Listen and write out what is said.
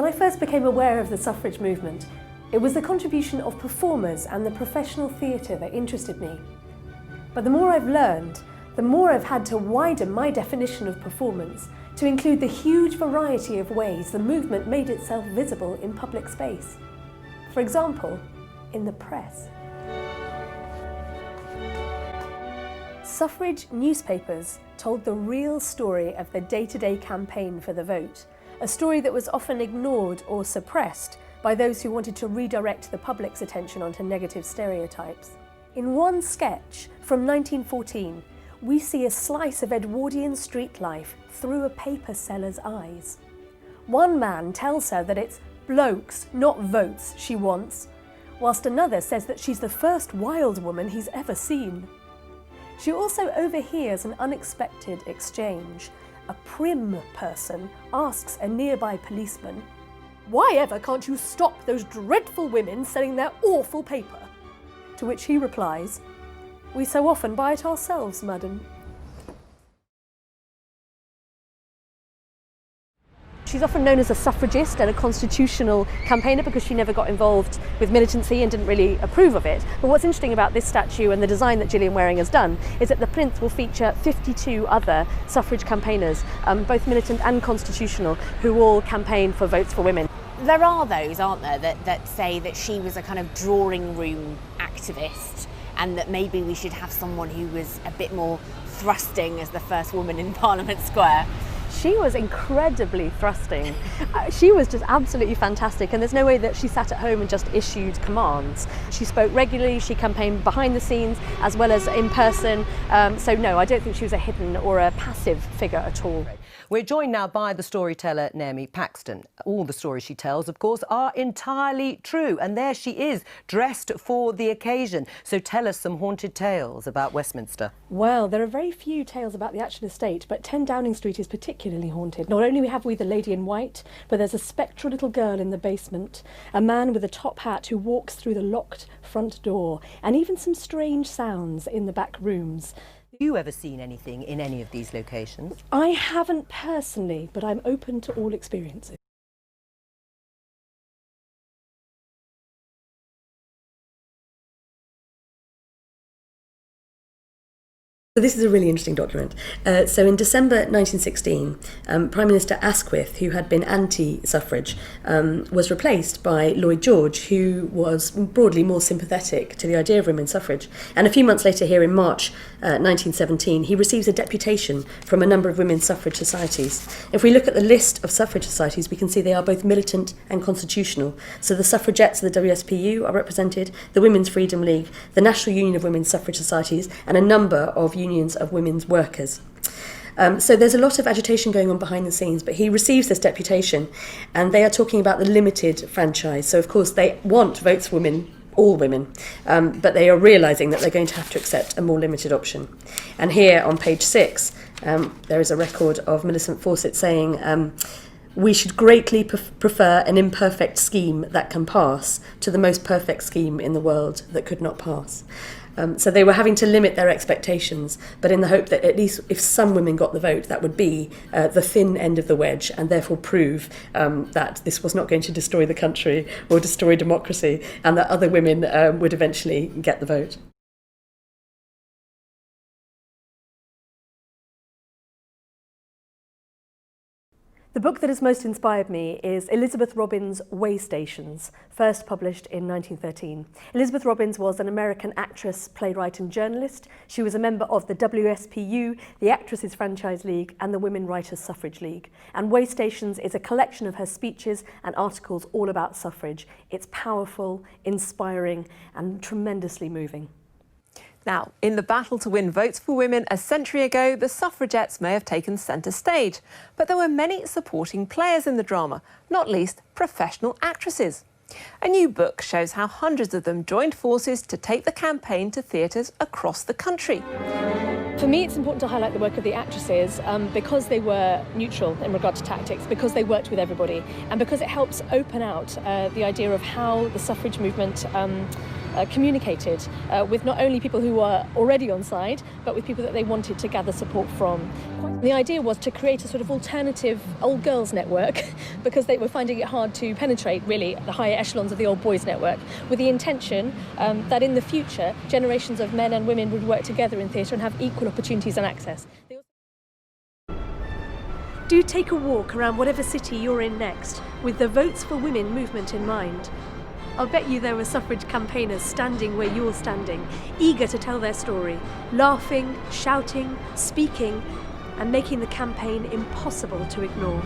I first became aware of the suffrage movement, it was the contribution of performers and the professional theatre that interested me. But the more I've learned, the more I've had to widen my definition of performance to include the huge variety of ways the movement made itself visible in public space. For example, in the press. Suffrage newspapers told the real story of the day-to-day campaign for the vote, a story that was often ignored or suppressed by those who wanted to redirect the public's attention onto negative stereotypes. In one sketch from 1914, we see a slice of Edwardian street life through a paper seller's eyes. One man tells her that it's blokes, not votes, she wants, whilst another says that she's the first wild woman he's ever seen. She also overhears an unexpected exchange. A prim person asks a nearby policeman, "Why ever can't you stop those dreadful women selling their awful paper?" To which he replies, "We so often buy it ourselves, madam." She's often known as a suffragist and a constitutional campaigner because she never got involved with militancy and didn't really approve of it. But what's interesting about this statue and the design that Gillian Waring has done is that the plinth will feature 52 other suffrage campaigners, both militant and constitutional, who all campaign for votes for women. There are those, aren't there, that say that she was a kind of drawing room activist and that maybe we should have someone who was a bit more thrusting as the first woman in Parliament Square. She was incredibly thrusting. She was just absolutely fantastic, and there's no way that she sat at home and just issued commands. She spoke regularly, she campaigned behind the scenes as well as in person. So no, I don't think she was a hidden or a passive figure at all. We're joined now by the storyteller Naomi Paxton. All the stories she tells, of course, are entirely true, and there she is, dressed for the occasion. So tell us some haunted tales about Westminster. Well, there are very few tales about the actual estate, but 10 Downing Street is particularly haunted. Not only have we the lady in white, but there's a spectral little girl in the basement, a man with a top hat who walks through the locked front door, and even some strange sounds in the back rooms. Have you ever seen anything in any of these locations? I haven't personally, but I'm open to all experiences. So this is a really interesting document. So in December 1916, Prime Minister Asquith, who had been anti-suffrage, was replaced by Lloyd George, who was broadly more sympathetic to the idea of women's suffrage. And a few months later, here in March 1917, he receives a deputation from a number of women's suffrage societies. If we look at the list of suffrage societies, we can see they are both militant and constitutional. So the suffragettes of the WSPU are represented, the Women's Freedom League, the National Union of Women's Suffrage Societies, and a number of unions of women's workers. So there's a lot of agitation going on behind the scenes, but he receives this deputation and they are talking about the limited franchise. So of course they want votes for women, all women, but they are realising that they're going to have to accept a more limited option. And here on page 6, there is a record of Millicent Fawcett saying, "We should greatly prefer an imperfect scheme that can pass to the most perfect scheme in the world that could not pass." So they were having to limit their expectations, but in the hope that at least if some women got the vote, that would be the thin end of the wedge and therefore prove that this was not going to destroy the country or destroy democracy, and that other women would eventually get the vote. The book that has most inspired me is Elizabeth Robins' Way Stations, first published in 1913. Elizabeth Robins was an American actress, playwright and journalist. She was a member of the WSPU, the Actresses Franchise League and the Women Writers' Suffrage League. And Way Stations is a collection of her speeches and articles all about suffrage. It's powerful, inspiring and tremendously moving. Now, in the battle to win votes for women a century ago, the suffragettes may have taken centre stage. But there were many supporting players in the drama, not least professional actresses. A new book shows how hundreds of them joined forces to take the campaign to theatres across the country. For me, it's important to highlight the work of the actresses because they were neutral in regard to tactics, because they worked with everybody, and because it helps open out the idea of how the suffrage movement communicated with not only people who were already on side, but with people that they wanted to gather support from. The idea was to create a sort of alternative old girls network because they were finding it hard to penetrate really the higher echelons of the old boys network, with the intention that in the future generations of men and women would work together in theatre and have equal opportunities and access. Do take a walk around whatever city you're in next with the Votes for Women movement in mind. I'll bet you there were suffrage campaigners standing where you're standing, eager to tell their story, laughing, shouting, speaking, and making the campaign impossible to ignore.